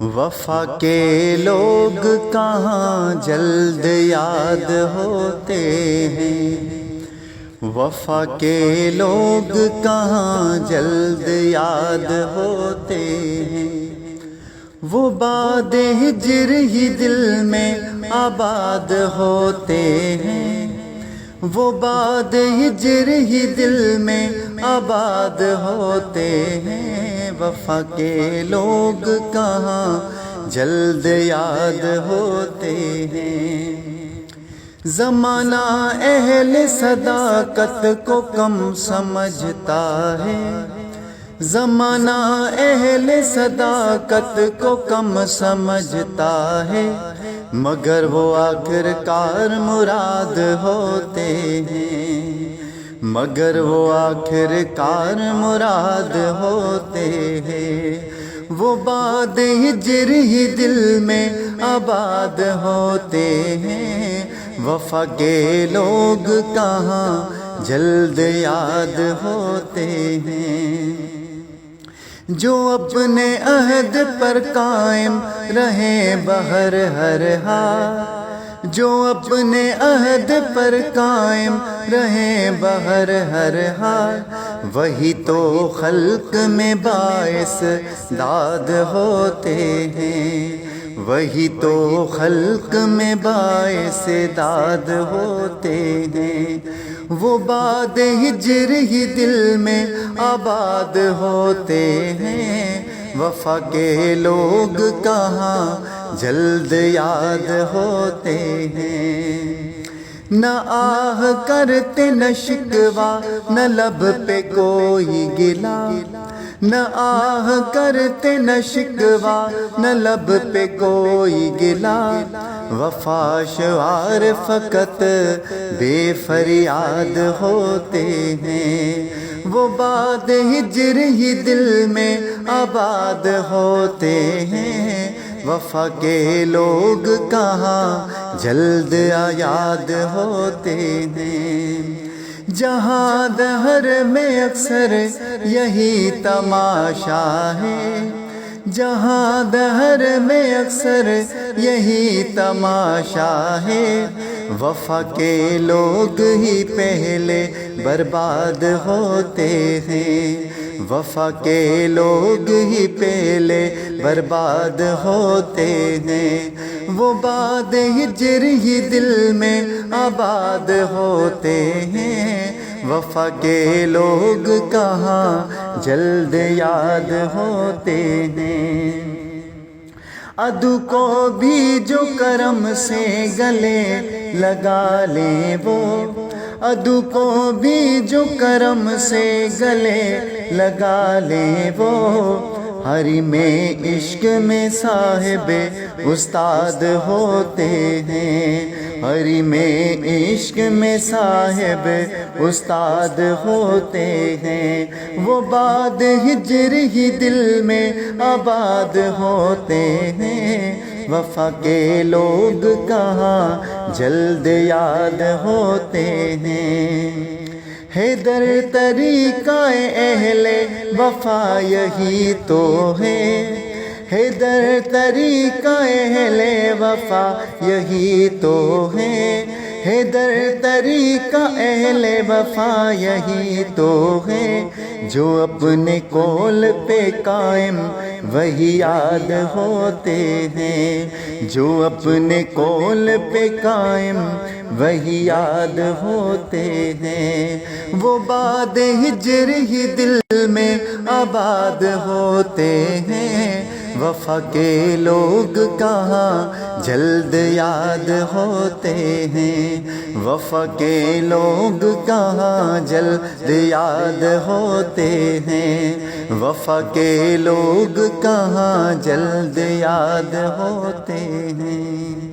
وفا کے لوگ کہاں جلد یاد ہوتے ہیں، وفا کے لوگ کہاں جلد یاد ہوتے ہیں، وہ باد ہجر ہی دل میں آباد ہوتے ہیں، وہ باد ہجر ہی دل میں آباد ہوتے ہیں، وفا کے لوگ کہاں جلد یاد ہوتے ہیں۔ زمانہ اہل صداقت کو کم سمجھتا ہے، زمانہ اہل صداقت کو کم سمجھتا ہے، مگر وہ آخر کار مراد ہوتے ہیں، مگر وہ آخر کار مراد ہوتے ہیں، وہ باد ہجر ہی دل میں آباد ہوتے ہیں، وفا کے لوگ کہاں جلد یاد ہوتے ہیں۔ جو اپنے عہد پر قائم رہے بہر ہر حال، جو اپنے عہد پر قائم رہے بہر ہر حال، وہی تو خلق میں باعث داد ہوتے ہیں، وہی تو خلق میں باعث داد ہوتے ہیں، وہ باد ہجر ہی دل میں آباد ہوتے ہیں، وفا کے لوگ کہاں جلد یاد ہوتے ہیں۔ نہ آہ کرتے نہ شکوہ نہ لب پہ کوئی گلا، نہ آہ کرتے نہ شکوہ نہ لب پہ کوئی گلا، وفا شعار فقط بے فریاد ہوتے ہیں، وہ باد ہجر ہی دل میں آباد ہوتے ہیں، وفا کے لوگ کہاں جلد یاد ہوتے ہیں۔ جہاں دہر میں اکثر یہی تماشا ہے، جہاں دہر میں اکثر یہی تماشا ہے، وفا کے لوگ ہی پہلے برباد ہوتے ہیں، وفا کے لوگ ہی پہلے برباد ہوتے ہیں، وہ باد ہجر ہی دل میں آباد ہوتے ہیں، وفا کے لوگ کہاں جلد یاد ہوتے ہیں۔ عدو کو بھی جو کرم سے گلے لگا لیں وہ، عدو کو بھی جو کرم سے گلے لگا لیں وہ، حریم عشق میں صاحب استاد ہوتے ہیں، حریم عشق میں صاحب استاد ہوتے ہیں، وہ باد ہجر ہی دل میں آباد ہوتے ہیں، وفا کے لوگ کہاں جلد یاد ہوتے ہیں۔ حیدر طریقہ اہل وفا یہی تو ہے، حیدر طریقہ اہل وفا یہی تو ہے، حیدر طریقہ اہل وفا یہی تو ہے، جو اپنے قول پہ قائم وہی یاد ہوتے ہیں، جو اپنے قول پہ قائم وہی یاد ہوتے ہیں، وہ باد ہجر ہی دل میں آباد ہوتے ہیں، وفا کے لوگ کہاں جلد یاد ہوتے ہیں، وفا کے لوگ کہاں جلد یاد ہوتے ہیں، وفا کے لوگ کہاں جلد یاد ہوتے ہیں۔